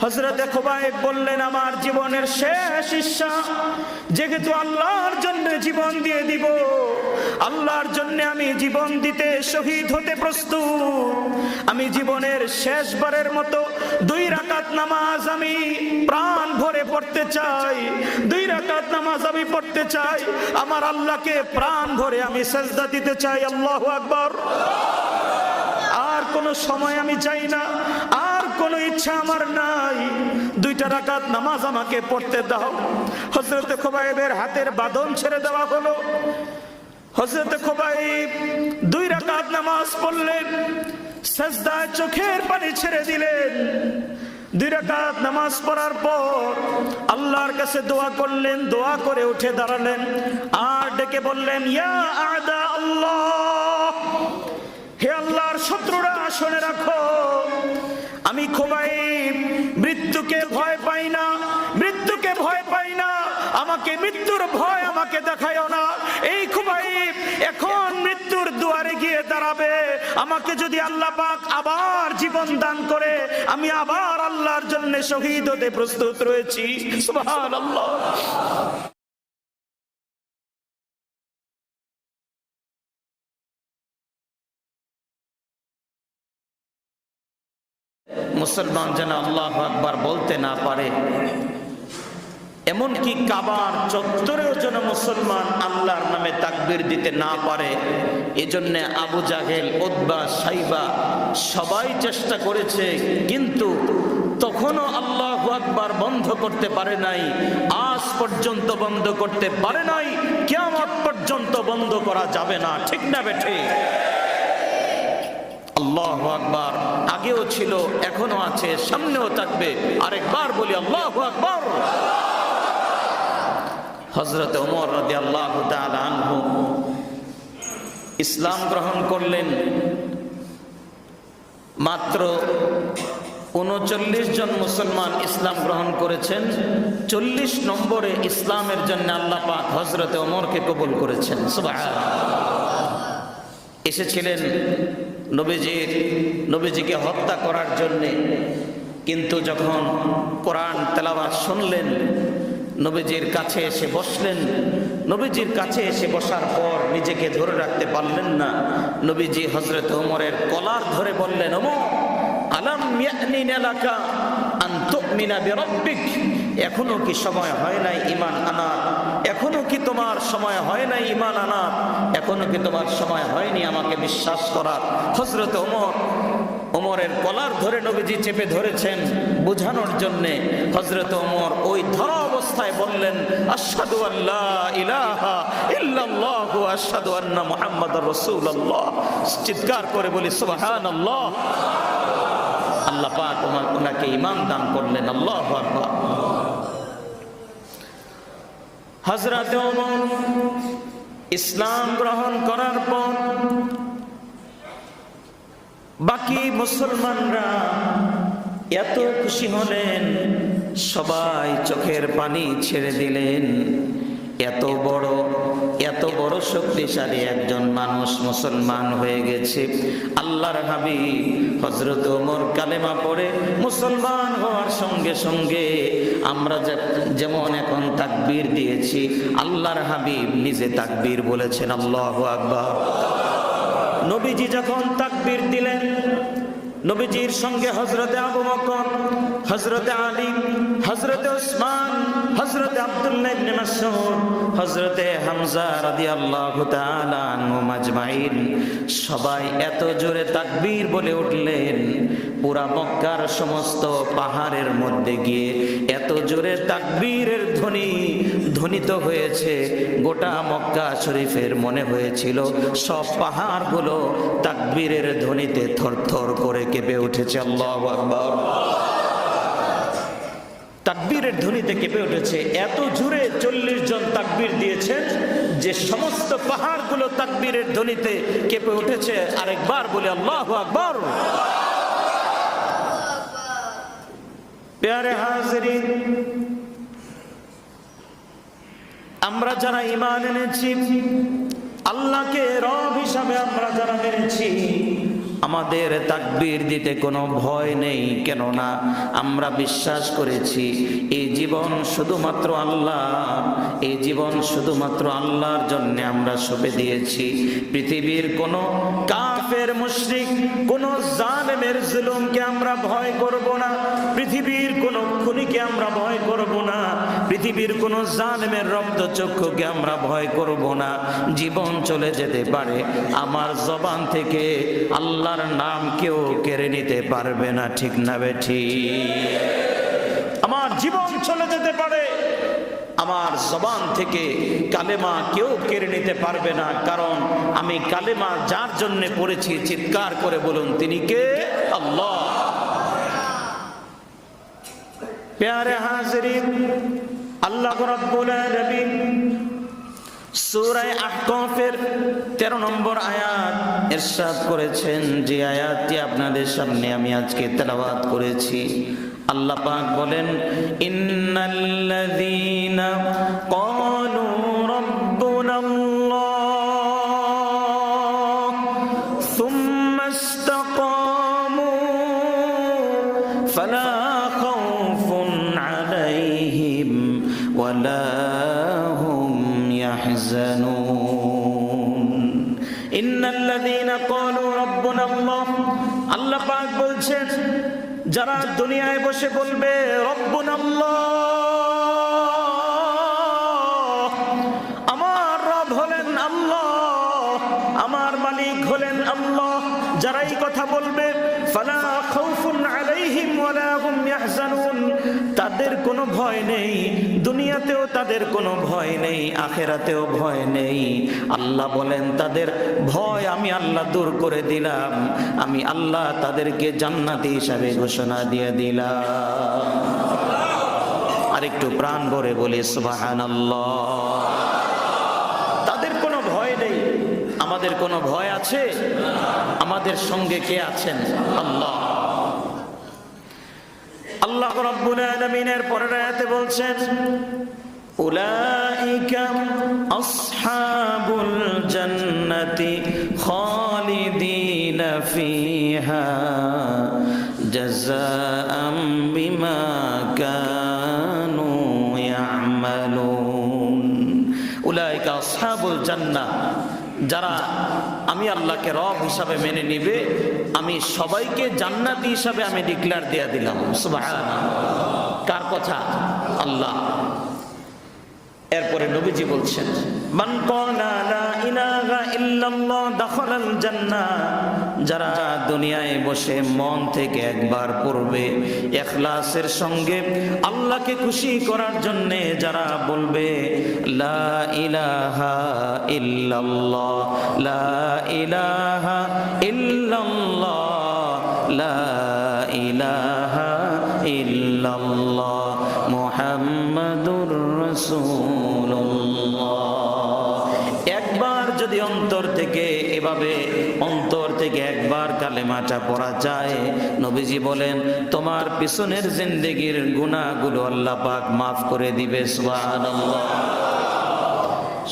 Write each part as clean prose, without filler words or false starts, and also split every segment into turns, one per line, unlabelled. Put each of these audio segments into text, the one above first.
হযরতে খুবাইব বললেন, আমার জীবনের শেষ ইচ্ছা, যেহেতু আল্লাহর জন্য জীবন দিয়ে দিব, আল্লাহর জন্য আমি জীবন দিতে শহীদ হতে প্রস্তুত। আমি জীবনের শেষবারের মতো 2 রাকাত নামাজ আমি প্রাণ ভরে পড়তে চাই। 2 রাকাত নামাজ আমি পড়তে চাই, আমার আল্লাহকে প্রাণ ভরে আমি সিজদা দিতে চাই। আল্লাহু আকবার। আর কোনো সময় আমি চাই না, আর কোনো ইচ্ছা আমার নাই। 2টা রাকাত নামাজ আমাকে পড়তে দাও। হযরতে খুবাইবের হাতের বাঁধন ছেড়ে দেওয়া হলো। হযরতে খুবাইব 2 রাকাত নামাজ পড়লেন, সিজদায় চোখের পানি ছেড়ে দিলেন। 2 রাকাত নামাজ পড়ার পর আল্লাহর কাছে দোয়া করলেন। দোয়া করে উঠে দাঁড়ালেন আর ডেকে বললেন, ইয়া আদা আল্লাহ, হে আল্লাহর শত্রুরা শুনে রাখো, আমি খুবাইব মৃত্যুকে ভয় পাই না, মৃত্যুকে ভয় পাই না। আমাকে মৃত্যুর ভয় আমাকে দেখায়ও না। এই খুবাইব এখন মৃত্যুর দুয়ারে গিয়ে দাঁড়াবে। আমাকে যদি আল্লাহ পাক আবার জীবন দান করে, আমি আবার আল্লাহর জন্য শহীদ হতে প্রস্তুত রয়েছি। সুবহানাল্লাহ। মুসলমান যেন আল্লাহু আকবার বলতে না পারে, এমনকি কাবার চত্বরেও যেন মুসলমান আল্লাহর নামে তাকবীর দিতে না পারে। এজন্য আবু জাহেল, উতবা, সাইবা সবাই চেষ্টা করেছে, কিন্তু তখনও আল্লাহু আকবার বন্ধ করতে পারে নাই। আজ পর্যন্ত বন্ধ করতে পারে নাই, কিয়ামত পর্যন্ত বন্ধ করা যাবে না। ঠিক না বেঠে? আল্লাহু আকবার আগেও ছিল, এখনো আছে, সামনেও থাকবে। আরেকবার বলি আল্লাহু আকবার। হযরত ওমর রাদিয়াল্লাহু তাআলা আনহু ইসলাম গ্রহণ করলেন। মাত্র 39 জন মুসলমান ইসলাম গ্রহণ করেছেন। 40 নম্বরে ইসলামের জন্য আল্লাহ পাক হযরত ওমরকে কবুল করেছেন। সুবহানাল্লাহ। এসেছিলেন নবীজিকে হত্যা করার জন্যে, কিন্তু যখন কোরআন তেলাওয়াত শুনলেন, নবীজির কাছে এসে বসলেন। নবীজির কাছে এসে বসার পর নিজেকে ধরে রাখতে পারলেন না। নবীজি হযরত ওমরের কলার ধরে বললেন, ওমর, আলাম ইয়ানি লাকা আন তুমিনা বিরাব্বিক, এখনো কি সময় হয় নাই ঈমান আনার? এখনো কি তোমার সময় হয় নাই ঈমান আনার? এখনো কি তোমার সময় হয়নি আমাকে বিশ্বাস করার? হযরত ওমরের কলার ধরে নবীজি চেপে ধরেছেন বোঝানোর জন্যে। হযরত ওমর ওই ধরা অবস্থায় বললেন, আশহাদু আল্লা ইলাহা ইল্লাল্লাহ ওয়া আশহাদু আন্না মুহাম্মাদুর রাসূলুল্লাহ। চিৎকার করে বলি সুবহানাল্লাহ। আল্লাহ পাক ওনাকে ঈমান দান করলেন। আল্লাহু আকবার। হযরত ওমর ইসলাম গ্রহণ করার পর বাকি মুসলমানরা এত খুশি হলেন, সবাই চোখের পানি ছেড়ে দিলেন। এত বড় শক্তিশালী একজন মানুষ মুসলমান হয়ে গেছে। আল্লাহর হাবিব হযরত ওমর কালেমা পড়ে মুসলমান হওয়ার সঙ্গে সঙ্গে আমরা যেমন এখন তাকবীর দিয়েছি, আল্লাহর হাবিব নিজে তাকবীর বলেছেন। আল্লাহু আকবার। নবীজি যখন তাকবীর দিলেন, নবীজির সঙ্গে হযরতে আবু বকর, হযরতে আলী, হযরতে ওসমান, হযরতে আব্দুল্লাহ ইবনে মাসউদ, হযরতে হামজা রাদিয়াল্লাহু তাআলা আনহুম আজমাইন সবাই এত জোরে তাকবীর বলে উঠলেন, পুরা মক্কার সমস্ত পাহাড়ের মধ্যে গিয়ে এত জোরে তাকবীরের ধ্বনি ধ্বনিত হয়েছে, গোটা মক্কা শরীফের মনে হয়েছিল সব পাহাড়গুলো তাকবীরের ধ্বনিতে থরথর করে কেঁপে উঠেছে। আল্লাহু আকবার। তাকবীরের ধ্বনিতে কেঁপে উঠেছে। এত জোরে 40 জন তাকবীর দিয়েছেন যে সমস্ত পাহাড়গুলো তাকবীরের ধ্বনিতে কেঁপে উঠেছে। আরেকবার বলি আল্লাহু আকবার। প্যারে হাজিরিন, আমরা যারা ঈমান এনেছি, আল্লাহকে রব হিসাবে আমরা যারা মেনেছি, আমাদের তাকবীর দিতে কোনো ভয় নেই, কেননা আমরা বিশ্বাস করেছি এই জীবন শুধুমাত্র আল্লাহ, এই জীবন শুধুমাত্র আল্লাহর জন্য আমরা সঁপে দিয়েছি। পৃথিবীর কোনো কাফের মুশরিক, কোনো জালেমের জুলুমকে আমরা ভয় করব না, পৃথিবীর কোনো খুনিকে আমরা ভয় করব না, পৃথিবীর কোনো জালেমের রক্তচক্ষুকে আমরা ভয় করব না। জীবন চলে যেতে পারে, আমার জবান থেকে আল্লাহর নাম কেউ কেড়ে নিতে পারবে না, ঠিক না বেঠি? আমার জীবন চলে যেতে পারে, আমার জবান থেকে কালেমা কেউ কেড়ে নিতে পারবে না, কারণ আমি কালেমা যার জন্য পড়েছি চিৎকার করে বলুন, তিনি কে? আল্লাহ। প্যারে হাজিরিন, আল্লাহ রাব্বুল আলামিন সূরা আহকাফের 13 নম্বর আয়াত ইরশাদ করেছেন, যে আয়াতটি আপনাদের সামনে আমি আজকে তেলাওয়াত করেছি। আল্লাহ পাক বলেন, ইন্নাল্লাযীনা ক্বালু রাব্বুনাল্লাহ সুম্মা ইসতাকামু ফালা খাউফুন আলাইহিম ওয়ালা ইন্নাল্লাযীনা ক্বালু রাব্বুনাল্লাহ, আল্লাহ পাক বলছেন, যারা দুনিয়ায় বসে বলবে রাব্বুনাল্লাহ, আমার রব হলেন আল্লাহ, আমার মালিক হলেন আল্লাহ, যারা এই কথা বলবে, ফালা খাউফুন আলাইহিম ওয়ালা হুম ইয়াহজানুন, তাদের কোনো ভয় নেই, দুনিয়াতেও তাদের কোনো ভয় নেই, আখিরাতেও ভয় নেই। আল্লাহ বলেন, তাদের ভয় আমি আল্লাহ দূর করে দিলাম, আমি আল্লাহ তাদেরকে জান্নাতি হিসাবে ঘোষণা দিয়ে দিলাম। আরেকটু প্রাণ ভরে বলি সুবহানাল্লাহ। তাদের কোনো ভয় নেই, আমাদের কোনো ভয় আছে? আমাদের সঙ্গে কে আছেন? আল্লাহ। আল্লাহ রাব্বুল আলামিনের পরের আয়াতে বলছেন, উলাইকা আসহাবুল জান্নাতি খালিদিনা ফিহা জাযাআম বিমা কানু ইয়ামালুন। উলাইকা আসহাবুল জান্নাহ, যারা আমি আল্লাহকে রব হিসাবে মেনে নিবে, আমি সবাইকে জান্নাতি হিসাবে আমি ডিক্লেয়ার দিয়ে দিলাম। সুবহানাল্লাহ। কার কথা? আল্লাহ। এরপরে নবীজি বলছেন, মান ক্বালা লা ইলাহা ইল্লাল্লাহ দাখালাল জান্নাহ, যারা দুনিয়ায় বসে মন থেকে একবার পড়বে ইখলাসের সঙ্গে আল্লাহকে খুশি করার জন্য, যারা বলবে লা ইলাহা ইল্লাল্লাহ, লা ইলাহা ইল্লাল্লাহ, লা ইলাহা ইল্লাল্লাহ মুহাম্মাদুর রাসূলুল্লাহ, একবার যদি অন্তর থেকে এভাবে অন্তর থেকে একবার কালেমাটা পড়া যায়, নবীজি বলেন তোমার পিছনের জিন্দেগির গুনাহগুলো আল্লাহ পাক মাফ করে দিবে। সুবহানাল্লাহ।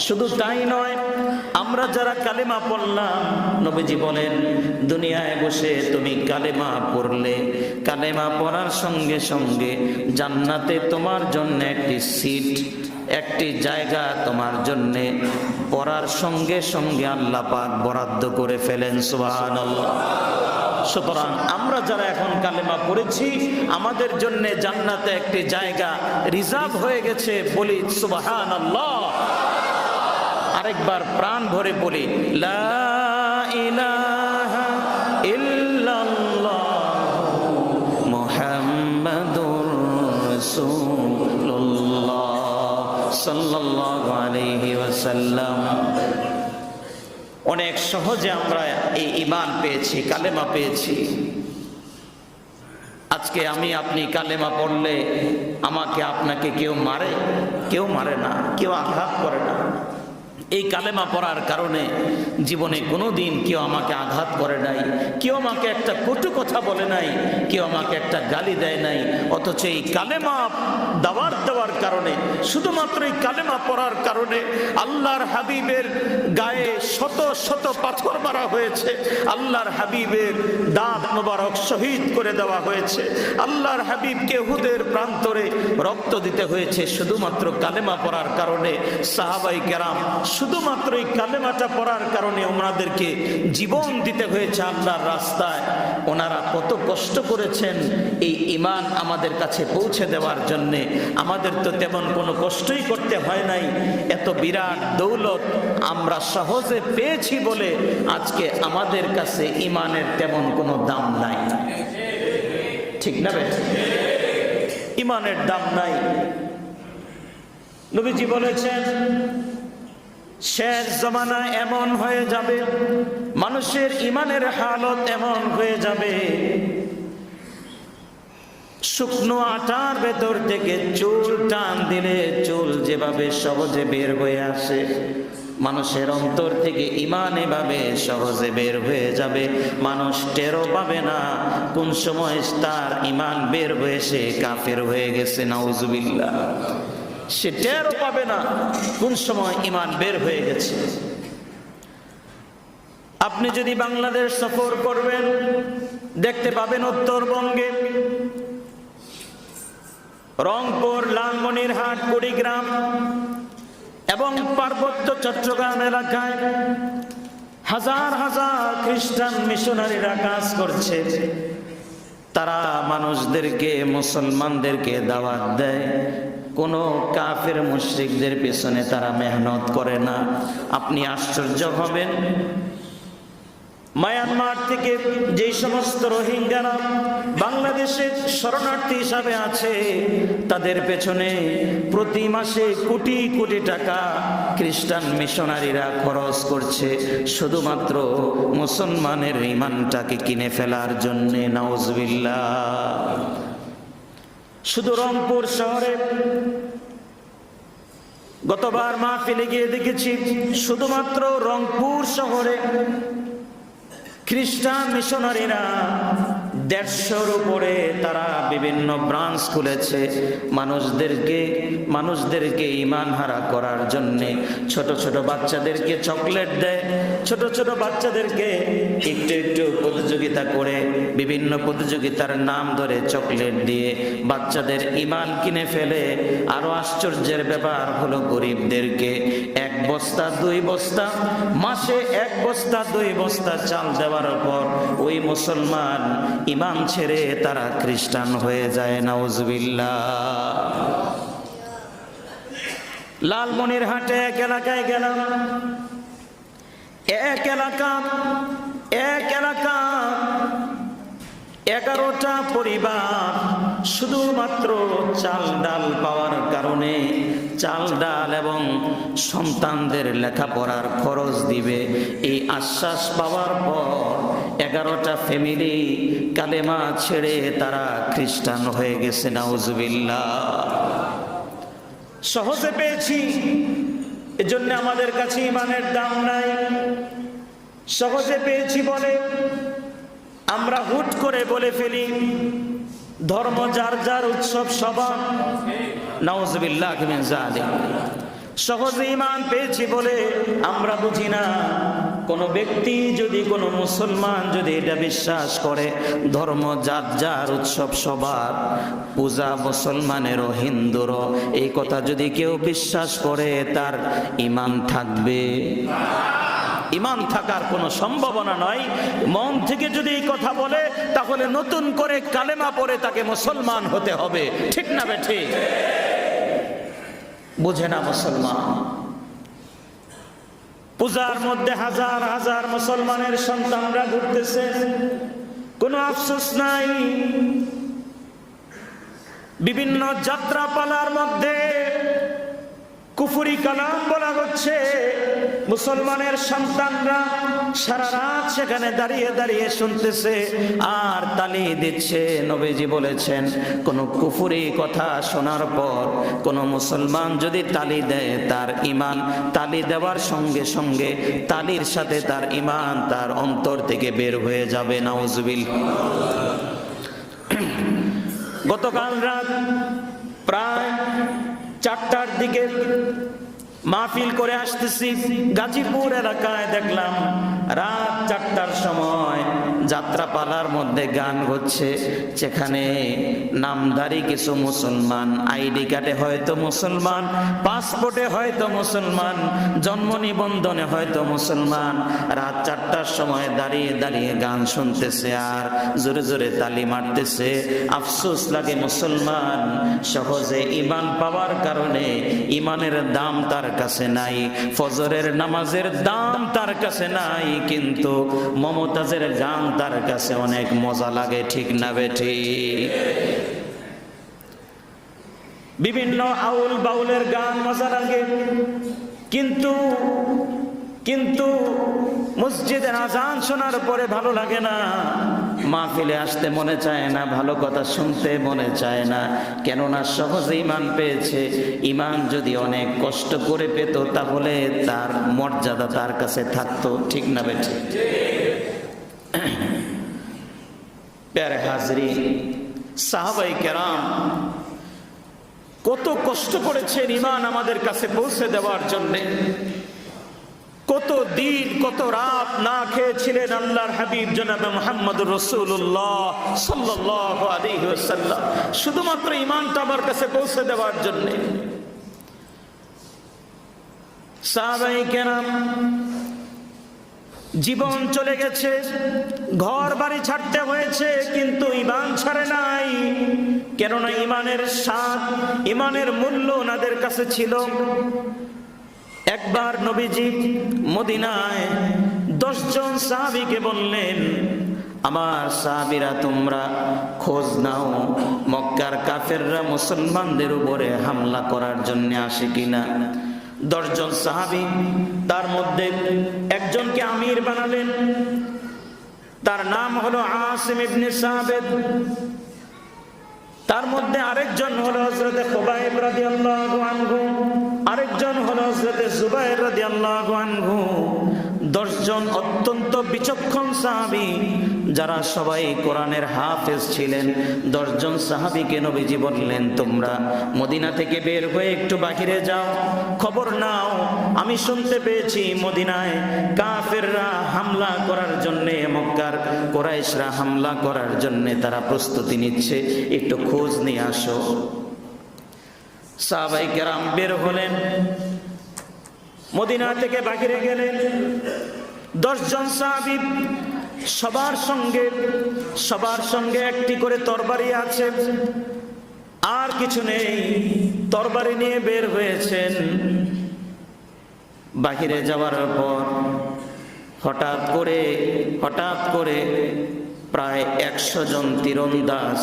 শুধু তাই নয়, আমরা যারা কালেমা পড়লাম, নবীজি বলেন দুনিয়ায় বসে তুমি কালেমা পড়লে, কালেমা পড়ার সঙ্গে সঙ্গে জান্নাতে তোমার জন্য একটি সিট, একটি জায়গা তোমার জন্য পড়ার সঙ্গে সঙ্গে আল্লাহ পাক বরাদ্দ করে ফেলেন। সুবহানাল্লাহ। সুতরাং আমরা যারা এখন কালেমা পড়েছি, আমাদের জন্য জান্নাতে একটি জায়গা রিজার্ভ হয়ে গেছে, বলি সুবহানাল্লাহ। আরেকবার প্রাণ ভরে বলি, লা ইলাহা ইল্লাল্লাহ মুহাম্মাদুর রাসূলুল্লাহ সাল্লাল্লাহু আলাইহি ওয়াসাল্লাম। অনেক সহজে আমরা এই ঈমান পেয়েছি, কালেমা পেয়েছি। আজকে আমি আপনি কালেমা পড়লে আমাকে আপনাকে কেউ মারে? কেউ মারে না, কেউ আঘাত করে না। এই কালেমা পড়ার কারণে জীবনে কোনোদিন কেউ আমাকে আঘাত করে নাই, কেউ আমাকে একটা কটু কথা বলে নাই, কেউ আমাকে একটা গালি দেয় নাই। অথচ এই কালেমা দেওয়ার কারণে, শুধুমাত্র এই কালেমা পড়ার কারণে আল্লাহর হাবিবের গায়ে শত শত পাথর মারা হয়েছে, আল্লাহর হাবিবের দাঁত মোবারক শহীদ করে দেওয়া হয়েছে, আল্লাহর হাবিবকে উহুদের প্রান্তরে রক্ত দিতে হয়েছে শুধুমাত্র কালেমা পড়ার কারণে। সাহাবাই কেরাম শুধুমাত্র এই কালেমাটা পড়ার কারণে ওনাদেরকে জীবন দিতে হয়েছে আল্লাহর রাস্তায়। ওনারা কত কষ্ট করেছেন এই ঈমান আমাদের কাছে পৌঁছে দেওয়ার জন্যে। আমাদের তো তেমন কোনো কষ্টই করতে হয় নাই, এত বিরাট দৌলত আমরা সহজে পেয়েছি বলে আজকে আমাদের কাছে ঈমানের তেমন কোনো দাম নাই। ঠিক না ভাই? ঈমানের দাম নাই। নবীজি বলেছেন শেষ জমানায় এমন হয়ে যাবে, মানুষের ঈমানের হালত এমন হয়ে যাবে, শুকনো আটার ভেতর থেকে চুল টান দিলে চুল যেভাবে সহজে বের হয়ে আসে, মানুষের অন্তর থেকে ঈমান এভাবে সহজে বের হয়ে যাবে, মানুষ টেরও পাবে না কোন সময় তার ঈমান বের হয়ে সে কাফের হয়ে গেছে। নাউজুবিল্লাহ। সে টেরও পাবে না কোন সময় ঈমান বের হয়ে গেছে। আপনি যদি বাংলাদেশ সফর করবেন দেখতে পাবেন উত্তরবঙ্গে রংপুর, লালমনিরহাট, কুড়িগ্রাম এবং পার্বত্য চট্টগ্রাম এলাকায় হাজার হাজার খ্রিস্টান মিশনারিরা কাজ করছে। তারা মানুষদেরকে, মুসলমানদেরকে দাওয়াত দেয়, কোনো কাফের মুশরিকদের পেছনে তারা মেহনত করে না। আপনি আশ্চর্য হবেন, মায়ানমার থেকে যে সমস্ত রোহিঙ্গারা বাংলাদেশে শরণার্থী হিসাবে আছে, তাদের পেছনে প্রতি মাসে কোটি কোটি টাকা খ্রিস্টান মিশনারিরা খরচ করছে শুধুমাত্র মুসলমানের ঈমানটাকে কিনে ফেলার জন্যে। নাউজুবিল্লাহ। শুধু রংপুর শহরে গতবার মাহফিলে গিয়ে দেখেছি, শুধুমাত্র রংপুর শহরে খ্রিস্টান মিশনারিরা 150-র উপরে তারা বিভিন্ন ব্রাঞ্চ খুলেছে মানুষদেরকে ঈমান হারা করার জন্যে। ছোট ছোট বাচ্চাদেরকে চকলেট দেয়, ছোট ছোট বাচ্চাদেরকে একটু একটু প্রতিযোগিতা করে, বিভিন্ন প্রতিযোগিতার নাম ধরে চকলেট দিয়ে বাচ্চাদের ঈমান কিনে ফেলে। আরো আশ্চর্যের ব্যাপার হলো গরিবদেরকে 1 বস্তা 2 বস্তা, মাসে 1 বস্তা 2 বস্তা চাল দেওয়ার পর ওই মুসলমান ঈমান ছেড়ে তারা খ্রিস্টান হয়ে যায়। নাউজুবিল্লাহ। লালমনিরহাটে এক এলাকায় গেলাম, এক এলাকা 11টা পরিবার শুধুমাত্র চাল ডাল পাওয়ার কারণে, চাল ডাল এবং সন্তানদের লেখাপড়ার খরচ দিবে এই আশ্বাস পাওয়ার পর 11টা ফ্যামিলি কালেমা ছেড়ে তারা খ্রিস্টান হয়ে গেছে। নাউজুবিল্লাহ। সহজে পেয়েছি, এজন্য আমাদের কাছে ঈমানের দাম নাই। সহজে পেয়েছি বলে আমরা হুট করে বলে ফেলি ধর্ম যার যার উৎসব সবার। নাউজুবিল্লাহ মিন যালিক। সহজে ঈমান পেয়েছি বলে আমরা বুঝি না, কোন ব্যক্তি যদি, কোনো মুসলমান যদি এটা বিশ্বাস করে ধর্ম যার যার উৎসব সবার, পূজা মুসলমানেরও হিন্দুরও, এই কথা যদি কেউ বিশ্বাস করে তার ঈমান থাকবে? ঈমান থাকার কোনো সম্ভাবনা নয়। মন থেকে যদি এই কথা বলে তাহলে নতুন করে কালেমা পড়ে তাকে মুসলমান হতে হবে। ঠিক না বেঠি? বুঝে না মুসলমান। পূজার মধ্যে হাজার হাজার মুসলমানের সন্তানরা ঘুরতেছে, কোনো আফসোস নাই। বিভিন্ন যাত্রাপালার মধ্যে কুফরি কালাম বলা হচ্ছে, মুসলমানের সন্তানরা সারা রাত সেখানে দাঁড়িয়ে দাঁড়িয়ে শুনতেছে আর তালি দিচ্ছে। নবীজি বলেছেন, কোন কুফরি কথা শোনার পর কোন মুসলমান যদি তালি দেয়, তার ঈমান তালি দেওয়ার সঙ্গে সঙ্গে তালির সাথে তার ঈমান তার অন্তর থেকে বের হয়ে যাবে। নাউজুবিল্লাহ। গতকাল রাত প্রায় 4টার দিকে মাহফিল করে আসতেছি, গাজীপুর এলাকায় দেখলাম রাত 4টার সময় যাত্রাপালার মধ্যে গান হচ্ছে। সেখানে নামধারী কিছু মুসলমান, আইডি কার্ডে হয়তো মুসলমান, পাসপোর্টে হয়তো মুসলমান, জন্ম নিবন্ধনে হয়তো মুসলমান, রাত 4টার সময় দাঁড়িয়ে দাঁড়িয়ে গান শুনতেছে আর জোরে জোরে তালি মারতেছে। আফসোস লাগে, মুসলমান সহজে ঈমান পাওয়ার কারণে ঈমানের দাম তার কাছে নাই, ফজরের নামাজের দাম তার কাছে নাই, কিন্তু মমতাজের গান তার কাছে অনেক মজা লাগে। ঠিক না বেঠি? বিভিন্ন আউল বাউলের গান মজা লাগে, কিন্তু মসজিদের আজান শোনার পরে ভালো লাগে না, মাহফিলে আসতে মনে চায় না, ভালো কথা শুনতে মনে চায় না। কেননা সহজে ঈমান পেয়েছে। ঈমান যদি অনেক কষ্ট করে পেত তাহলে তার মর্যাদা তার কাছে থাকতো। ঠিক না বেঠি? প্যারে হাজরিন, সাহাবায়ে কেরাম কত কষ্ট করেছেন ঈমান আমাদের কাছে পৌঁছে দেওয়ার জন্য। কত দিন কত রাত না খেয়েছিলেন আল্লাহর হাবিব জনাবে মুহাম্মদুর রাসূলুল্লাহ সাল্লাল্লাহু আলাইহি ওয়াসাল্লাম, শুধুমাত্র ঈমানটা আমার কাছে পৌঁছে দেওয়ার জন্য। সাহাবায়ে কেরাম জীবন চলে গেছে, ঘর বাড়ি ছাড়তে হয়েছে, কিন্তু ঈমান ছাড়ে নাই। কেননা ঈমানের স্বাদ, ঈমানের মূল্য ওনাদের কাছে ছিল। একবার নবীজি মদিনায় 10 জন সাহাবীকে বললেন, আমার সাহাবীরা তোমরা খোঁজ নাও মক্কার কাফেররা মুসলমানদের উপরে হামলা করার জন্য আসে কিনা। 10 জন সাহাবী, তার মধ্যে একজনকে আমির বানালেন, তার নাম হলো আসিম ইবনে সাবিত। তার মধ্যে আরেকজন হলো হযরত খুবাইব রাদিয়াল্লাহু আনহু, আরেকজন হলো হযরত জুবাইর রাদিয়াল্লাহু আনহু। 10 জন অত্যন্ত বিচক্ষণ সাহাবী, যারা সবাই কোরআনের হাফেজ ছিলেন। 10 জন সাহাবীকে নবীজি বললেন, তোমরা মদিনা থেকে বের হয়ে একটু বাহিরে যাও, খবর নাও, আমি শুনতে পেয়েছি মদিনায় কাফেররা হামলা করার জন্য, মক্কার কুরাইশরা হামলা করার জন্য তারা প্রস্তুতি নিচ্ছে, একটু খোঁজ নিয়ে আসো। সাহাবায়ে কেরাম বের হলেন, মদিনা থেকে বাহিরে গেলেন। 10 জন সাহাবী, সবার সঙ্গে একটি করে তরবারি আছে, আর কিছু নেই, তরবারি নিয়ে বের হয়েছেন। বাহিরে যাওয়ার পর হঠাৎ করে প্রায় 100 জন তীরন্দাজ,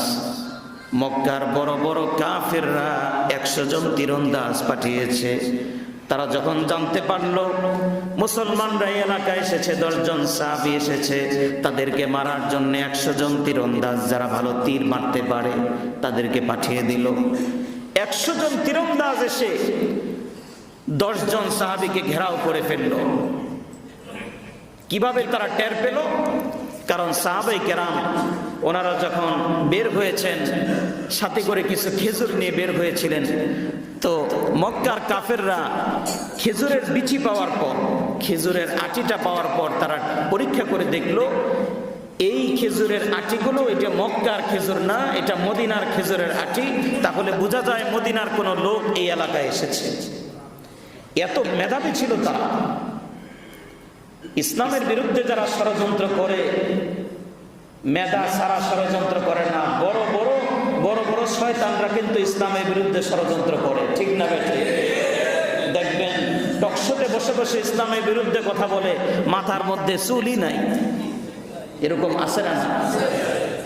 মক্কার বড় বড় কাফেররা 100 জন তীরন্দাজ পাঠিয়েছে। তারা যখন জানতে পারলো মুসলমানরা এই এলাকায় এসেছে, 10 জন সাহাবী এসেছে তাদেরকে মারার জন্য, 100 জন তীরন্দাজ যারা ভালো তীর মারতে পারে তাদেরকে পাঠিয়ে দিল। 100 জন তীরন্দাজ এসে 10 জন সাহাবীকে ঘেরাও করে ফেললো। কিভাবে তারা টের পেল? কারণ সাহাবায়ে কেরাম ওনারা যখন বের হয়েছেন, সাথে করে কিছু খেজুর নিয়ে বের হয়েছিলেন। তো মক্কার কাফেররা খেজুরের বিচি পাওয়ার পর, খেজুরের আটিটা পাওয়ার পর তারা পরীক্ষা করে দেখলো এই খেজুরের আটিগুলো এটা মক্কার খেজুর না, এটা মদিনার খেজুরের আটি। তাহলে বোঝা যায় মদিনার কোনো লোক এই এলাকায় এসেছে। এত মেধাবী ছিল তারা। ইসলামের বিরুদ্ধে যারা ষড়যন্ত্র করে, মেধা সারা ষড়যন্ত্র করে না। বড় বড় শয়তানরা কিন্তু ইসলামের বিরুদ্ধে ষড়যন্ত্র করে। ঠিক না বেঠি? দেখবেন টকশোতে বসে বসে ইসলামের বিরুদ্ধে কথা বলে, মাথার মধ্যে চুলই নাই। এরকম আছে না?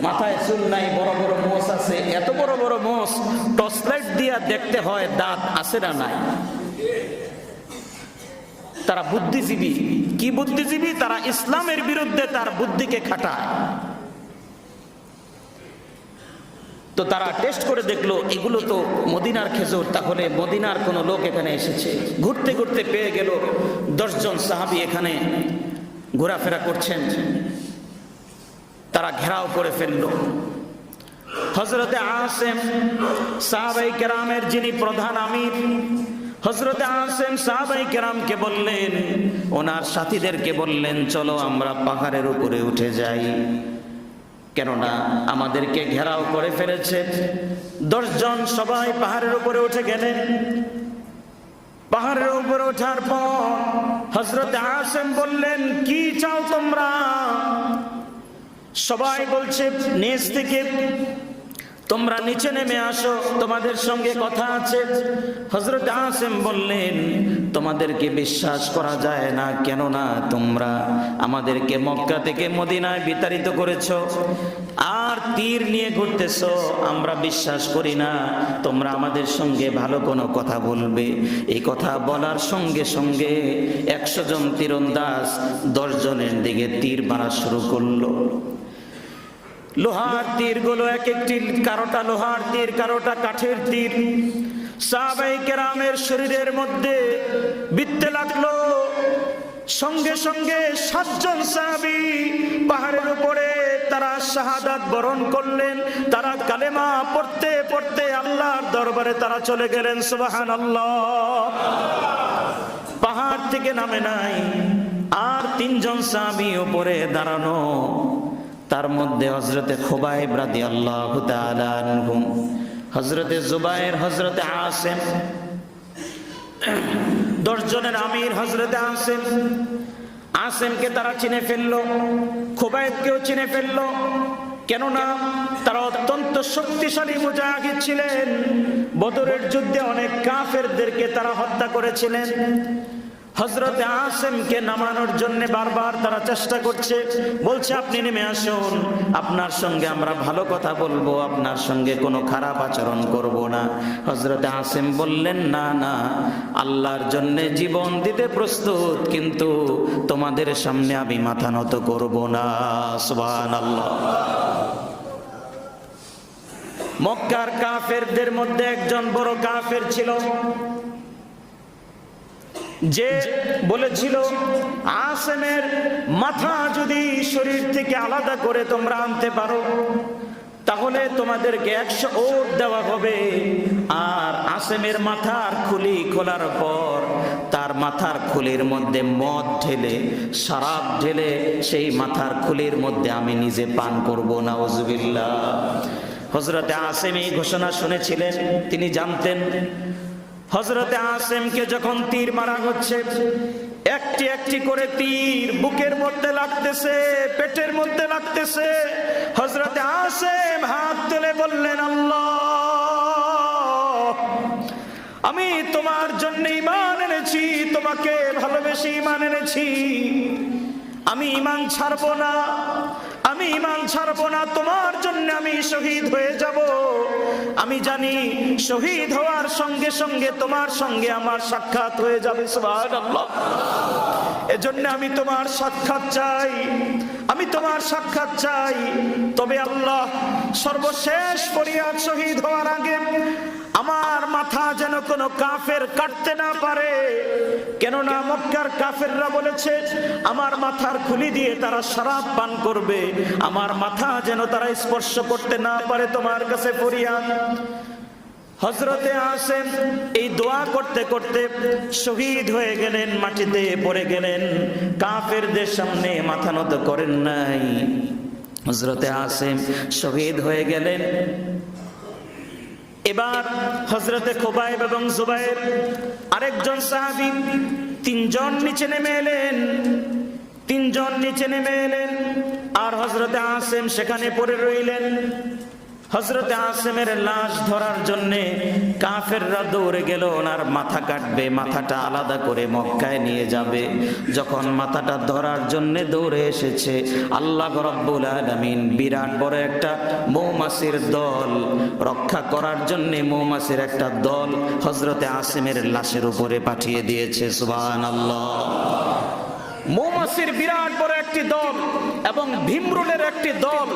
মাথায় চুল নাই, বড় বড় মোষ আছে, এত বড় বড় মোষ টর্চ লাইট দিয়া দেখতে হয় দাঁত আছে না নাই। তারা বুদ্ধিজীবী। কি বুদ্ধিজীবী? তারা ইসলামের বিরুদ্ধে তার বুদ্ধিকে খাটায়। তো তারা টেস্ট করে দেখলো এগুলো তো মদিনার খেজুর, তাহলে মদিনার কোনো লোক এখানে এসেছে। ঘুরতে ঘুরতে পেয়ে গেল 10 জন সাহাবী এখানে ঘোরাফেরা করছেন। তারা ঘেরাও করে ফেললো। হযরতে আসিম সাহাবায়ে কেরামের যিনি প্রধান আমির, হযরতে আসিম সাহাবায়ে কেরামকে বললেন, ওনার সাথীদেরকে বললেন, চলো আমরা পাহাড়ের উপরে উঠে যাই, কেননা আমাদেরকে ঘেরাও করে ফেলেছে। 10 জন সবাই পাহাড়ের উপরে উঠে গেলেন। পাহাড়ের উপরে ওঠার পর হযরতে আসিম বললেন, কি চাও তোমরা? সবাই বলছে, নিচ থেকে তোমরা নিচে নেমে আসো, তোমাদের সঙ্গে কথা আছে। হযরত আসিম বললেন, তোমাদেরকে বিশ্বাস করা যায় না, কেননা তোমরা আমাদেরকে মক্কা থেকে মদিনায় বিতাড়িত করেছো, আর তীর নিয়ে ঘুরতেছো। আমরা বিশ্বাস করি না তোমরা আমাদের সঙ্গে ভালো কোনো কথা বলবে। এই কথা বলার সঙ্গে সঙ্গে 100 জন তীরন্দাজ 10 জনের দিকে তীর মারা শুরু করলো। লোহার তীরগুলো এক একটি, কারোটা লোহার তীর, কারোটা কাঠের তীর, সাহাবায়ে কেরামের শরীরের মধ্যে বিঁধতে লাগলো। সঙ্গে সঙ্গে 7 জন সাহাবী পাহাড়ের উপরে তারা শাহাদাত বরণ করলেন। তারা কালেমা পড়তে পড়তে আল্লাহর দরবারে তারা চলে গেলেন। সুবহানাল্লাহ। পাহাড় থেকে নামে নাই। আর 3 জন সাহাবী উপরে দাঁড়ানো, তার মধ্যে হযরতে খুবাইব রাদিয়াল্লাহু তাআলা আনহু, হযরতে জুবায়ের, হযরতে আসিম, 10 জনের আমির হযরতে আসিম। আসিমকে তারা চিনে ফেললো, খুবাইবকেও চিনে ফেললো, কেননা তারা অত্যন্ত শক্তিশালী মুজাহিদ ছিলেন। বদরের যুদ্ধে অনেক কাফেরদেরকে তারা হত্যা করেছিলেন। হযরতে আসিমকে নামানোর জন্য বারবার তারা চেষ্টা করছে, বলছে আপনি নেমে আসুন, আপনার সঙ্গে আমরা ভালো কথা বলবো, আপনার সঙ্গে কোনো খারাপ আচরণ করব না। হযরতে আসিম বললেন, না না, আল্লাহর জন্য জীবন দিতে প্রস্তুত, কিন্তু তোমাদের সামনে আমি মাথা নত করব না। সুবহানাল্লাহ। মক্কার কাফেরদের মধ্যে একজন বড় কাফের ছিল, যে বলেছিল, আসিমের মাথা যদি শরীর থেকে আলাদা করে তোমরা আনতে পারো, তাহলে তোমাদেরকে 100 ওট দেওয়া হবে। আর আসিমের মাথার খুলি খোলার পর তার মাথার খুলির মধ্যে মদ ঢেলে, শরাব ঢেলে সেই মাথার খুলির মধ্যে আমি নিজে পান করব। নাউজুবিল্লাহ। হযরতে আসিম এই ঘোষণা শুনেছিলেন, তিনি জানতেন হযরতে আসিমকে যখন তীর মারা হচ্ছে, একটি একটি করে তীর বুকের মধ্যে লাগতেছে, পেটের মধ্যে লাগতেছে। হযরতে আসিম হাত তুলে বললেন, আল্লাহ, আমি তোমার জন্য ঈমান এনেছি, তোমাকে ভালোবেসে ঈমান এনেছি, আমি ঈমান ছাড়বো না, আমি ঈমান ছাড়বো না, তোমার জন্য আমি শহীদ হয়ে যাব। আমি জানি শহীদ হওয়ার সঙ্গে সঙ্গে তোমার সঙ্গে আমার সাক্ষাৎ হয়ে যাবে। সুবহানাল্লাহ। এজন্য আমি তোমার সাক্ষাৎ চাই, আমি তোমার সাক্ষাৎ চাই। তবে আল্লাহ, সর্বশেষ ফরিয়াদ, শহীদ হওয়ার আগে আমার মাথা যেন কোনো কাফের কাটতে না পারে, কেননা মক্কার কাফেররা বলেছে আমার মাথার খুলি দিয়ে তারা শরাব পান করবে, আমার মাথা যেন তারা স্পর্শ করতে না পারে, তোমার কাছে ফরিয়াদ। হযরতে আসিম এই দোয়া করতে করতে শহীদ হয়ে গেলেন, মাটিতে পড়ে গেলেন, কাফেরদের সামনে মাথা নত করেন নাই। হযরতে আসিম শহীদ হয়ে গেলেন। এবার হযরতে খুবাইব এবং জুবায়ের, আরেকজন সাহাবী, 3 জন নিচে নেমে এলেন, 3 জন নিচে নেমে এলেন, আর হযরতে আসিম সেখানে পড়ে রইলেন। হযরতে আসিমের লাশ ধরার জন্যে কাফেররা দৌড়ে গেল, ওনার মাথা কাটবে, মাথাটা আলাদা করে মক্কায় নিয়ে যাবে। যখন মাথাটা ধরার জন্যে দৌড়ে এসেছে, আল্লাহ রাব্বুল আলামিন বিরাট বড় একটা মৌমাছির দল রক্ষা করার জন্যে, মৌমাছির একটা দল হযরতে আসিমের লাশের উপরে পাঠিয়ে দিয়েছে। সুবহানাল্লাহ। মৌমাছির বিরাট বড় একটি দল এবং ভিমরুলের একটি দল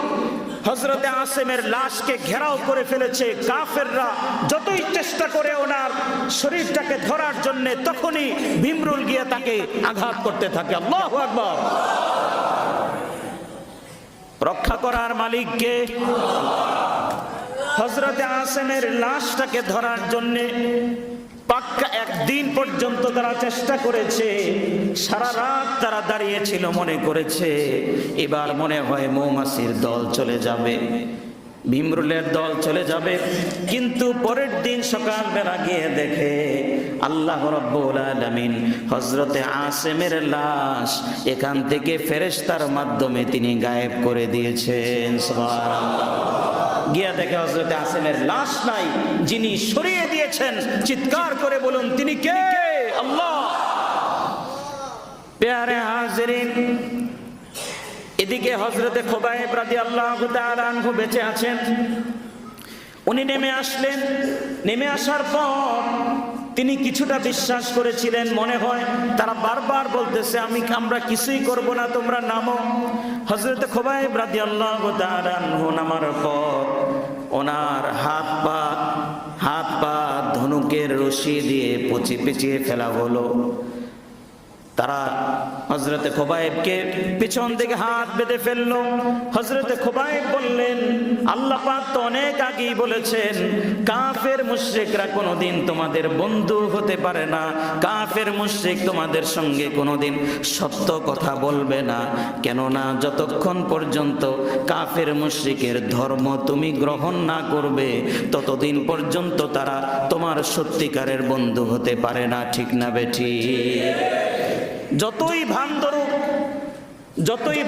হযরতে আসিমের লাশকে ঘেরাও করে ফেলেছে। কাফেররা যতই চেষ্টা করে ওনার শরীরটাকে ধরার জন্য, তখনই ভিমরুল গিয়ে তাকে আঘাত করতে থাকে। আল্লাহু আকবার। রক্ষা করার মালিক কে? হযরতে আসিমের লাশটাকে ধরার জন্য পাক্কা একদিন পর্যন্ত তারা চেষ্টা করেছে, সারা রাত তারা দাঁড়িয়েছিল, মনে করেছে এবার মনে হয় মৌমাছির দল চলে যাবে, ভিমরুলের দল চলে যাবে। কিন্তু পরের দিন সকালবেলা গিয়ে দেখে আল্লাহ রাব্বুল আলামিন হযরতে আসিমের লাশ এখান থেকে ফেরেশতার মাধ্যমে তিনি গায়েব করে দিয়েছেন। সুবহানাল্লাহ। গিয়া দেখে হযরতে আসিমের লাশ নাই, যিনি সরিয়ে দিয়েছেন চিৎকার করে বলুন তিনি কে? আল্লাহ। প্যারে হাজিরিন, এদিকে হযরতে খুবাইব রাদিয়াল্লাহু তাআলা আনহু বেঁচে আছেন। উনি নেমে আসলেন। নেমে আসার পর তিনি কিছুটা বিশ্বাস করেছিলেন, মনে হয় তারা বারবার বলতেছে আমরা কিছুই করব না, তোমরা নামো। হযরতে খুবাইব রাদিয়াল্লাহু তাআলা আনহু নামার পর ওনার হাত পা ধনুকের রশি দিয়ে পেঁচিয়ে ফেলা হলো। তারা হযরতে খুবাইবকে পিছন থেকে হাত বেঁধে ফেললো। হযরতে খুবাইব বললেন, আল্লাহ পাক তো অনেক আগেই বলেছেন কাফের মুশরিকরা কোনোদিন তোমাদের বন্ধু হতে পারে না, কাফের মুশরিক তোমাদের সঙ্গে কোনোদিন সত্য কথা বলবে না, কেননা যতক্ষণ পর্যন্ত কাফের মুশরিকের ধর্ম তুমি গ্রহণ না করবে ততদিন পর্যন্ত তারা তোমার সত্যিকারের বন্ধু হতে পারে না। ঠিক না বেঠিক? যতই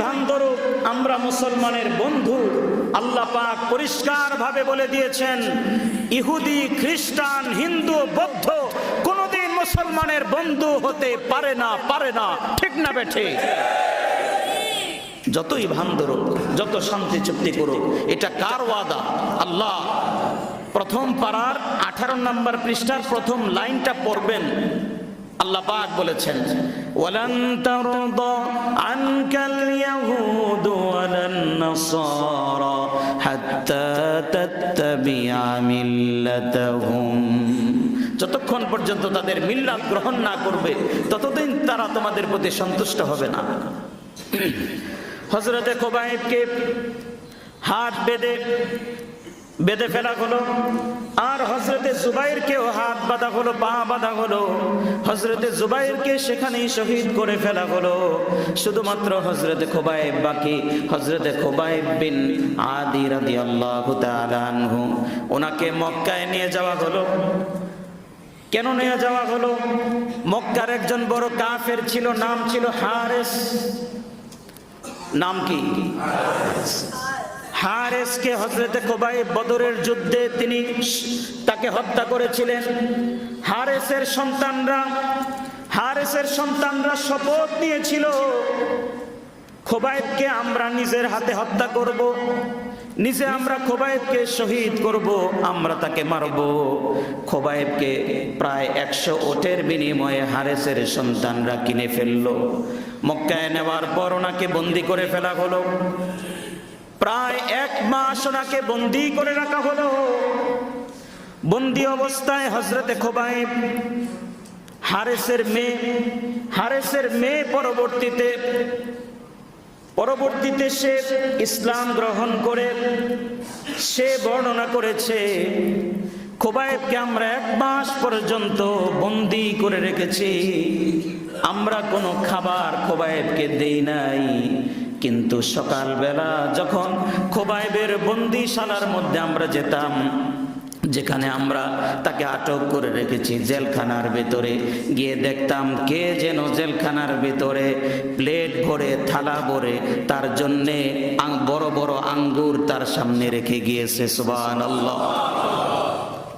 ভান ধরুক আমরা মুসলমানের বন্ধু। আল্লাহ পাক পরিষ্কার ভাবে বলে দিয়েছেন ইহুদি, খ্রিস্টান, হিন্দু, বৌদ্ধ কোনোদিন মুসলমানের বন্ধু হতে পারে না। ঠিক না বেঠিক? যতই ভান ধরুক, যত শান্তি চুক্তি করুক, এটা কার ওয়াদা? আল্লাহ। প্রথম পারার 18 নম্বর পৃষ্ঠার প্রথম লাইনটা পড়বেন। আল্লাহ পাক বলেছেন ওয়ালান তারদা আনকাল ইয়াহুদ ওয়ালান নাসারা হাত্তা তাত্তাবিআ মিল্লাতাহুম, যতক্ষণ পর্যন্ত তাদের মিল্লাত গ্রহণ না করবে ততদিন তারা তোমাদের প্রতি সন্তুষ্ট হবে না। হযরতে খুবাইবকে হাত বেঁধে ফেলা হলো, আর হযরতে জুবাইরকেও হাত বাঁধা হলো, পা বাঁধা হলো। হযরতে জুবাইরকে সেখানেই শহীদ করে ফেলা হলো। শুধুমাত্র হযরতে খুবাইব বাকি। হযরতে খুবাইব বিন আদি রাদিয়াল্লাহু তাআলা আনহু, ওনাকে মক্কায় নিয়ে যাওয়া হলো। কেন নিয়ে যাওয়া হলো? মক্কার একজন বড় কাফের ছিল, নাম ছিল হারেস। নাম কি? হারেসকে হযরতে খুবাইব বদরের যুদ্ধে তিনি তাকে হত্যা করেছিলেন। হারেসের সন্তানরা শপথ নিয়েছিল খুবাইবকে আমরা নিজের হাতে হত্যা করব, নিজে আমরা খুবাইবকে শহীদ করব, আমরা তাকে মারব। খুবাইবকে প্রায় 100 ওটের বিনিময়ে হারেসের সন্তানরা কিনে ফেললো। মক্কায় নেওয়ার পর ওনাকে বন্দী করে ফেলা হলো। প্রায় 1 মাস ওনাকে বন্দী করে রাখা হলো। বন্দী অবস্থায় হযরতে খুবাইব হারেসের মেয়ে পরবর্তীতে সে ইসলাম গ্রহণ করে সে বর্ণনা করেছে খুবাইবকে আমরা 1 মাস পর্যন্ত বন্দী করে রেখেছি, আমরা কোনো খাবার খুবাইবকে দেই নাই। কিন্তু সকালবেলা যখন খুবাইবের বন্দিশালার মধ্যে আমরা যেতাম, যেখানে আমরা তাকে আটক করে রেখেছি জেলখানার ভেতরে, গিয়ে দেখতাম কে যেন জেলখানার ভেতরে প্লেট ভরে থালা ভরে তার জন্যে বড় বড় আঙ্গুর তার সামনে রেখে গিয়েছে। সুবহানাল্লাহ।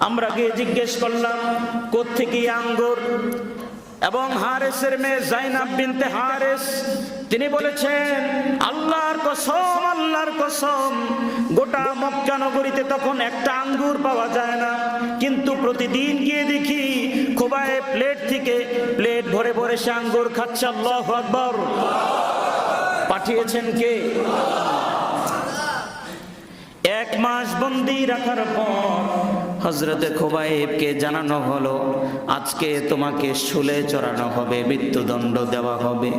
আমরা গিয়ে জিজ্ঞেস করলাম কোত্থেকে আঙ্গুর, এবং হারেসের মেয়ে জাইনাব বিনতে হারেস তিনি বলেছেন আল্লাহর কসম, আল্লাহর কসম, গোটা মক্কা নগরীতে তখন একটা আঙ্গুর পাওয়া যায় না, কিন্তু প্রতিদিন গিয়ে দেখি খোবায় প্লেট থেকে প্লেট ভরে ভরে সে আঙ্গুর খাচ্ছে। আল্লাহু আকবার। পাঠিয়েছেন কে? এক মাস বন্দি রাখার পর হযরতে খুবাইবকে জানানো হলো আজকে তোমাকে শুলে চড়ানো হবে, মৃত্যুদণ্ড দেওয়া হবে।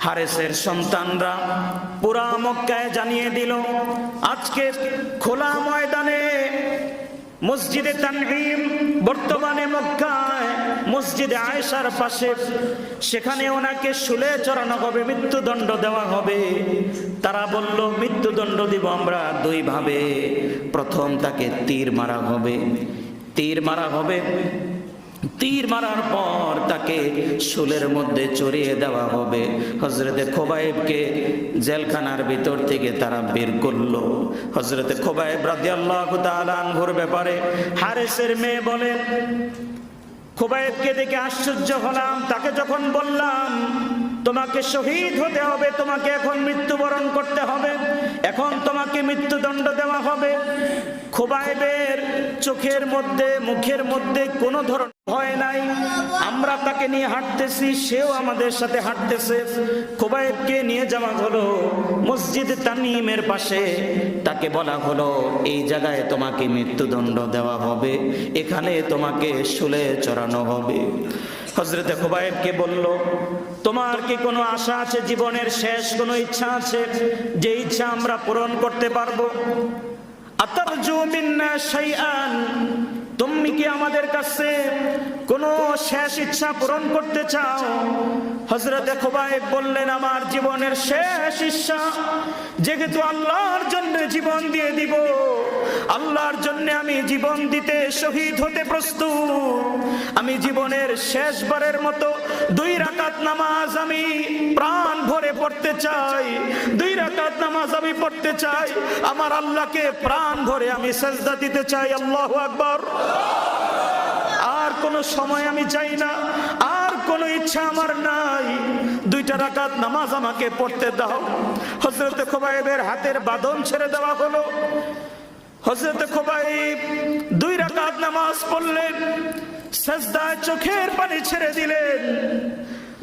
হারেসের সন্তানরা পুরা মক্কায় জানিয়ে দিল আজকে খোলা ময়দানে মসজিদে তানঈম, বর্তমানে মক্কায় মসজিদে আয়েশার পাশে, সেখানে ওনাকে শুলে চড়ানো হবে, মৃত্যুদণ্ড দেওয়া হবে। তারা বলল মৃত্যুদণ্ড দিব আমরা দুই ভাবে। প্রথম তাকে তীর মারা হবে, তীর মারা হবে, তীর মারার পর তাকে শুলের মধ্যে চড়িয়ে দেওয়া হবে। হযরতে খুবাইবকে জেলখানার ভিতর থেকে তারা বের করলো। হযরতে খুবাইব রাদিয়াল্লাহু তাআলা আনহুর ব্যাপারে হারেসের মেয়ে বলেন খুবাইবকে দেখে আশ্চর্য হলাম। তাকে যখন বললাম তোমাকে শহীদ হতে হবে, তোমাকে এখন মৃত্যুবরণ করতে হবে, এখন তোমাকে মৃত্যুদণ্ড দেওয়া হবে, খুবাইবের চোখের মধ্যে মুখের মধ্যে কোনো ধরনের ভয় নাই। আমরা তাকে নিয়ে হাঁটতেছি, সেও আমাদের সাথে হাঁটতেছে। খুবাইবকে নিয়ে যাওয়া হলো মসজিদ তানঈমের পাশে, তাকে বলা হলো এই জায়গায় তোমাকে মৃত্যুদণ্ড দেওয়া হবে, এখানে তোমাকে শুলে চড়ানো হবে। হযরতে খুবাইবকে বলল তোমার কি কোনো আশা আছে, জীবনের শেষ কোনো ইচ্ছা আছে, যে ইচ্ছা আমরা পূরণ করতে পারবো? আতারজু মিন্না শাইআন, তুমি কি আমাদের কাছে কোনো শেষ ইচ্ছা পূরণ করতে চাও? হযরতে খুবাইব বললেন আমার জীবনের শেষ ইচ্ছা, যেহেতু আল্লাহর জন্য জীবন দিয়ে দিব, আল্লাহর জন্য আমি জীবন দিতে শহীদ হতে প্রস্তুত। আমি জীবনের শেষবারের মতো 2 রাকাত নামাজ আমি প্রাণ ভরে পড়তে চাই, 2 রাকাত নামাজ আমি পড়তে চাই, আমার আল্লাহকে প্রাণ ভরে আমি সিজদা দিতে চাই। আল্লাহু আকবার। আর কোনো সময় আমি চাই না, আর কোনো ইচ্ছা আমার নাই, 2টা রাকাত নামাজ আমাকে পড়তে দাও। হযরতে খুবাইবের হাতের বাঁধন ছেড়ে দেওয়া হলো। হযরতে খুবাইব 2 রাকাত নামাজ পড়লেন, সিজদায় চোখের পানি ছেড়ে দিলেন।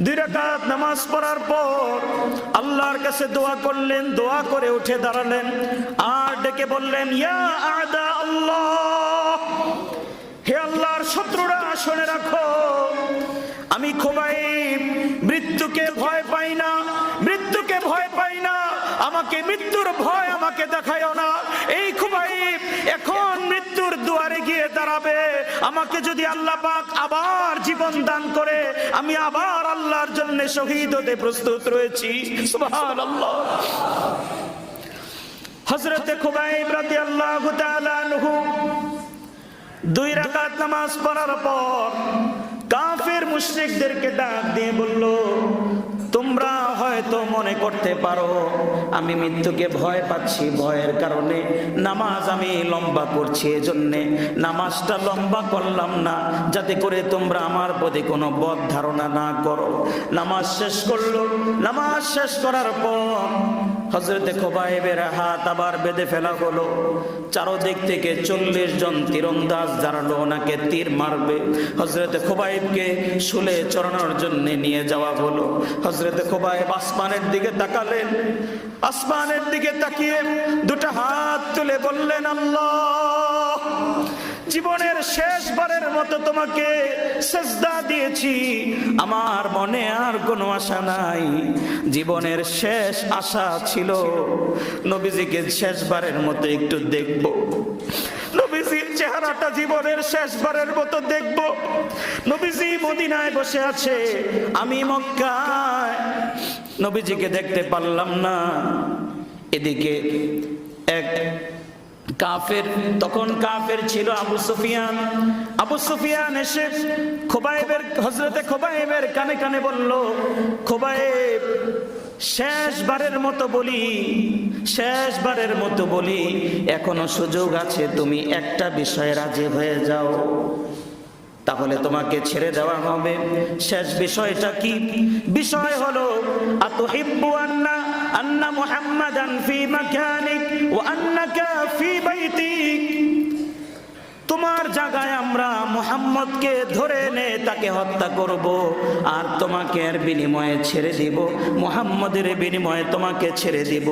2 রাকাত নামাজ পড়ার পর আল্লাহর কাছে দোয়া করলেন, দোয়া করে উঠে দাঁড়ালেন আর ডেকে বললেন ইয়া আদা আল্লাহ, হে আল্লাহর শত্রুরা শুনে রাখো, আমি খুবাইব মৃত্যুকে ভয় পাই না, মৃত্যুকে ভয় পাই না, আমাকে মৃত্যুর ভয় আমাকে দেখায়ও না। এই খুবাইব এখন মৃত্যুর দুয়ারে গিয়ে দাঁড়াবে, আমাকে যদি আল্লাহ পাক আবার জীবন দান করে আমি আবার আল্লাহর জন্য শহীদ হতে প্রস্তুত রয়েছি। সুবহানাল্লাহ। হযরতে খুবাইব রাদিয়াল্লাহু তাআলা আনহু 2 রাকাত নামাজ পড়ার পর কাফের মুশরিকদেরকে ডাক দিয়ে বলল তোমরা হয়তো মনে করতে পারো আমি মৃত্যুকে ভয় পাচ্ছি, ভয়ের কারণে নামাজ আমি লম্বা করছি, এজন্য নামাজটা লম্বা করলাম না যাতে করে তোমরা আমার প্রতি কোনো বদ ধারণা না করো। নামাজ শেষ করলো। নামাজ শেষ করার পর হযরতে খুবাইবের হাত আবার বেঁধে ফেলা হলো। চারদিক থেকে 40 জন তীরন্দাজ দাঁড়ালো, ওনাকে তীর মারবে। হযরতে খুবাইবকে শুলে চড়ানোর জন্য নিয়ে যাওয়া হলো। হযরতে খুবাইব আসমানের দিকে তাকালেন, আসমানের দিকে তাকিয়ে 2টা হাত তুলে বললেন আল্লাহ, জীবনের শেষবারের মতো তোমাকে সিজদা দিয়েছি, আমার মনে আর কোনো আশা নাই। জীবনের শেষ আশা ছিল নবীজিকে শেষবারের মতো একটু দেখব, নবীজির চেহারাটা জীবনের শেষবারের মতো দেখব। নবীজি মদিনায় বসে আছে, আমি মক্কায়, নবীজিকে দেখতে পারলাম না। এদিকে এক কাফের, তখন কাফের ছিল আবু সুফিয়ান। আবু সুফিয়ান এসে খোবাইবের, হযরতে খোবাইবের কানে কানে বলল, খোবাইব শেষবারের মতো বলি এখনো সুযোগ আছে, তুমি একটা বিষয়ে রাজি হয়ে যাও, তাহলে তোমাকে ছেড়ে দেওয়া হবে। শেষ বিষয়টা কি? বিষয় হলো আতুহিব্বু আন্না মুহাম্মাদান ফি মাকানিক ওয়া আন্নাকা ফি বাইতিক, তোমার জায়গায় আমরা মুহাম্মদকে ধরে এনে তাকে হত্যা করব, আর তোমাকে এর বিনিময়ে ছেড়ে দিব, মুহাম্মদের বিনিময়ে তোমাকে ছেড়ে দিব।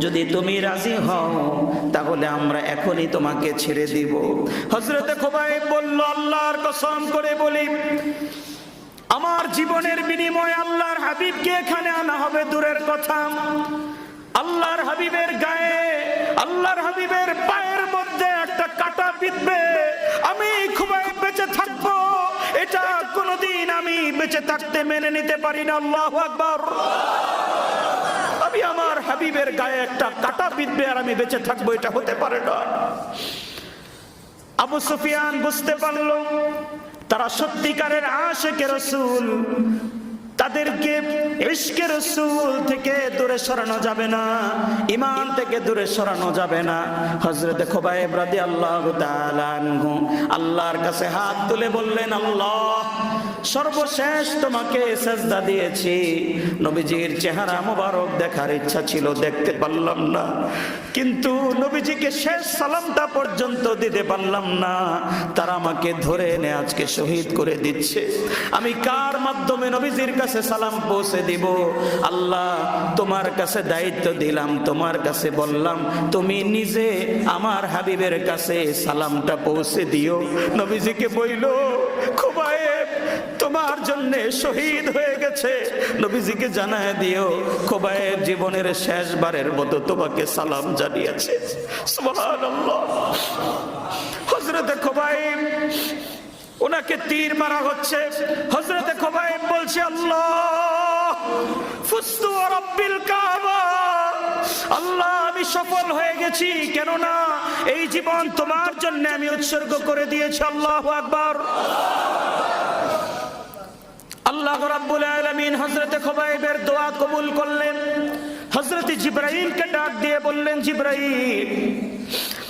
যদি তুমি রাজি হও তাহলে আমরা এখনই তোমাকে ছেড়ে দিব। হযরতে খোবাইব বলল, আল্লাহর কসম করে বলি, আমার জীবনের বিনিময়ে আল্লাহর হাবিবকে এখানে আনা হবে দূরের কথা, আল্লাহর হাবিবের গায়ে, আল্লাহর হাবিবের পায়ের মধ্যে একটা কাঁটা বিঁধবে, আমি খোবাইব বেঁচে থাকবো, এটা কোনোদিন আমি বেঁচে থাকতে মেনে নিতে পারি না। আল্লাহু আকবার। আমি আমার হাবিবের গায়ে একটা কাঁটা বিঁধবে আর আমি বেঁচে থাকবো, এটা হতে পারে না। আবু সুফিয়ান বুঝতে পারলো তারা সত্যিকারের আশিকে রাসূল, তাদেরকে ইশকে রাসূল থেকে দূরে সরানো যাবে না, ঈমান থেকে দূরে সরানো যাবে না। হযরত খোবাইব রাদিয়াল্লাহু তাআলা আনহু আল্লাহর কাছে হাত তুলে বললেন, আল্লাহ, সর্বশেষ তোমাকে সিজদা দিয়েছি, নবীজির চেহারা মোবারক দেখার ইচ্ছা ছিল, দেখতে পারলাম না, কিন্তু নবীজিকে শেষ সালামটা পর্যন্ত দিতে পারলাম না। তারা আমাকে ধরে এনে আজকে শহীদ করে দিচ্ছে, আমি কার মাধ্যমে নবীজির কাছে সালাম পৌঁছে দিব? আল্লাহ, তোমার কাছে দায়িত্ব দিলাম, তোমার কাছে বললাম, তুমি নিজে আমার হাবিবের কাছে সালামটা পৌঁছে দিও। নবীজিকে বইল, খোবাইব তোমার জন্য শহীদ হয়ে গেছে, নবীজিকে জানায় দিও খোবাইব জীবনের শেষবারের মতো তোমাকে সালাম জানিয়েছে। সুবহানাল্লাহ। হযরত খোবাইব, ওনাকে তীর মারা হচ্ছে, হযরত খোবাইব বলছে, আল্লাহ, ফুস্তু ওয়া রাব্বিল কাবা, আল্লাহ আমি সফল হয়ে গেছি, কেননা এই জীবন তোমার জন্য আমি উৎসর্গ করে দিয়েছি। আল্লাহু আকবার। আল্লাহ রাব্বুল আলামিন হযরত খোবাইবের দোয়া কবুল করলেন। হযরত জিবরাইলকে ডাক দিয়ে বললেন, জিবরাইল,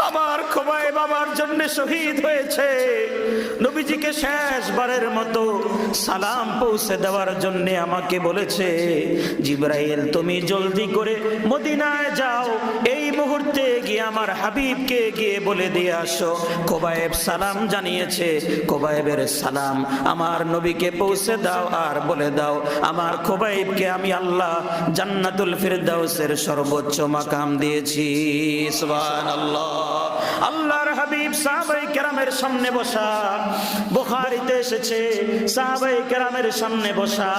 আমার খোবাইব আমার জন্য শহীদ হয়েছে, নবীজিকে শেষবারের মতো সালাম পৌঁছে দেওয়ার জন্য আমাকে বলেছে। জিবরাইল, তুমি জলদি করে মদিনায় যাও, এই মুহূর্তে গিয়ে আমার হাবিবকে গিয়ে বলে দিয়ে আসো খোবাইব সালাম জানিয়েছে, খোবাইবের সালাম আমার নবীকে পৌঁছে দাও, আর বলে দাও আমার খোবাইবকে আমি আল্লাহ জান্নাতুল ফিরদাউসের সর্বোচ্চ মাকাম দিয়েছি। সুবহানাল্লাহ। আল্লাহর হাবিব সাহাবায়ে কেরামের সামনে বসা, বুখারীতে এসেছে, সাহাবায়ে কেরামের সামনে বসা,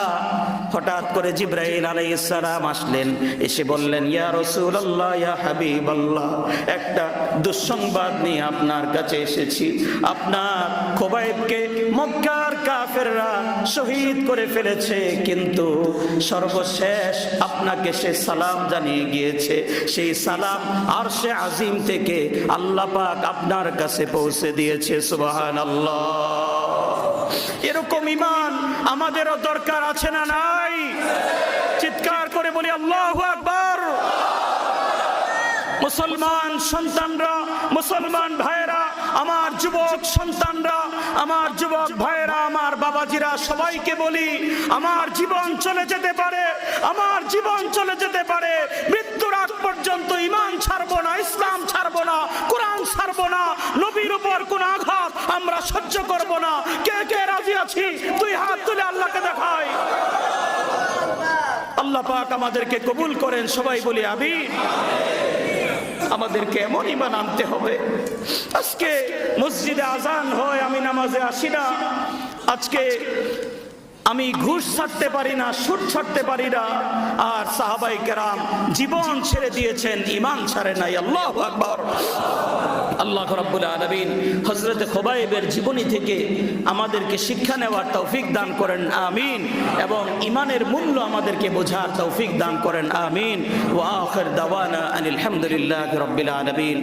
হঠাৎ করে জিবরাইল আলাইহিস সালাম আসলেন, এসে বললেন, ইয়া রাসূলুল্লাহ, ইয়া হাবিবাল্লাহ, একটা দুঃসংবাদ নিয়ে আপনার কাছে এসেছি। আপনার খোবাইবকে মক্কার কাফেররা শহীদ করে ফেলেছে, কিন্তু সর্বশেষ আপনাকে সে সালাম জানিয়ে গিয়েছে, সেই সালাম আরশে আজিম থেকে আল্লাহ পাক আপনার কাছে পৌঁছে দিয়েছে। সুবহানাল্লাহ। এরকম ঈমান আমাদেরও দরকার আছে না নাই? চিৎকার করে বলি আল্লাহু আকবার। মুসলমান সন্তানরা, মুসলমান ভাইরা, আমার যুবক সন্তানরা, আমার যুবক ভাইরা, আমার বাবাজিরা, সবাইকে বলি, আমার জীবন চলে যেতে পারে, আমার জীবন চলে যেতে পারে, মৃত্যুর আগ পর্যন্ত ঈমান ছাড়বো না, ইসলাম ছাড়বো না, কোরআন ছাড়বো না, নবীর উপর কোন আঘাত আমরা সহ্য করব না। কে কে রাজি আছি? দুই হাত তুলে আল্লাহকে দেখাই। আল্লাহ পাক আমাদেরকে কবুল করেন, সবাই বলি আমিন। আমাদেরকে এমন ঈমান আনতে হবে। আজকে মসজিদে আজান হয়, আমি নামাজে আসি না, আজকে আমি ঘুষ ছাড়তে পারি না, সুদ ছাড়তে পারি না, আর সাহাবায়ে কেরাম জীবন ছেড়ে দিয়েছেন, ঈমান ছাড়ে নাই। আল্লাহু আকবার। আল্লাহ রাব্বুল আলামিন হযরত খোবাইবের জীবনী থেকে আমাদেরকে শিক্ষা নেওয়ার তৌফিক দান করেন, আমিন, এবং ঈমানের মূল্য আমাদেরকে বোঝার তৌফিক দান করেন, আমিন। ওয়া আখির দাওয়ানা আনিল হামদুলিল্লাহি রাব্বিল আলামিন।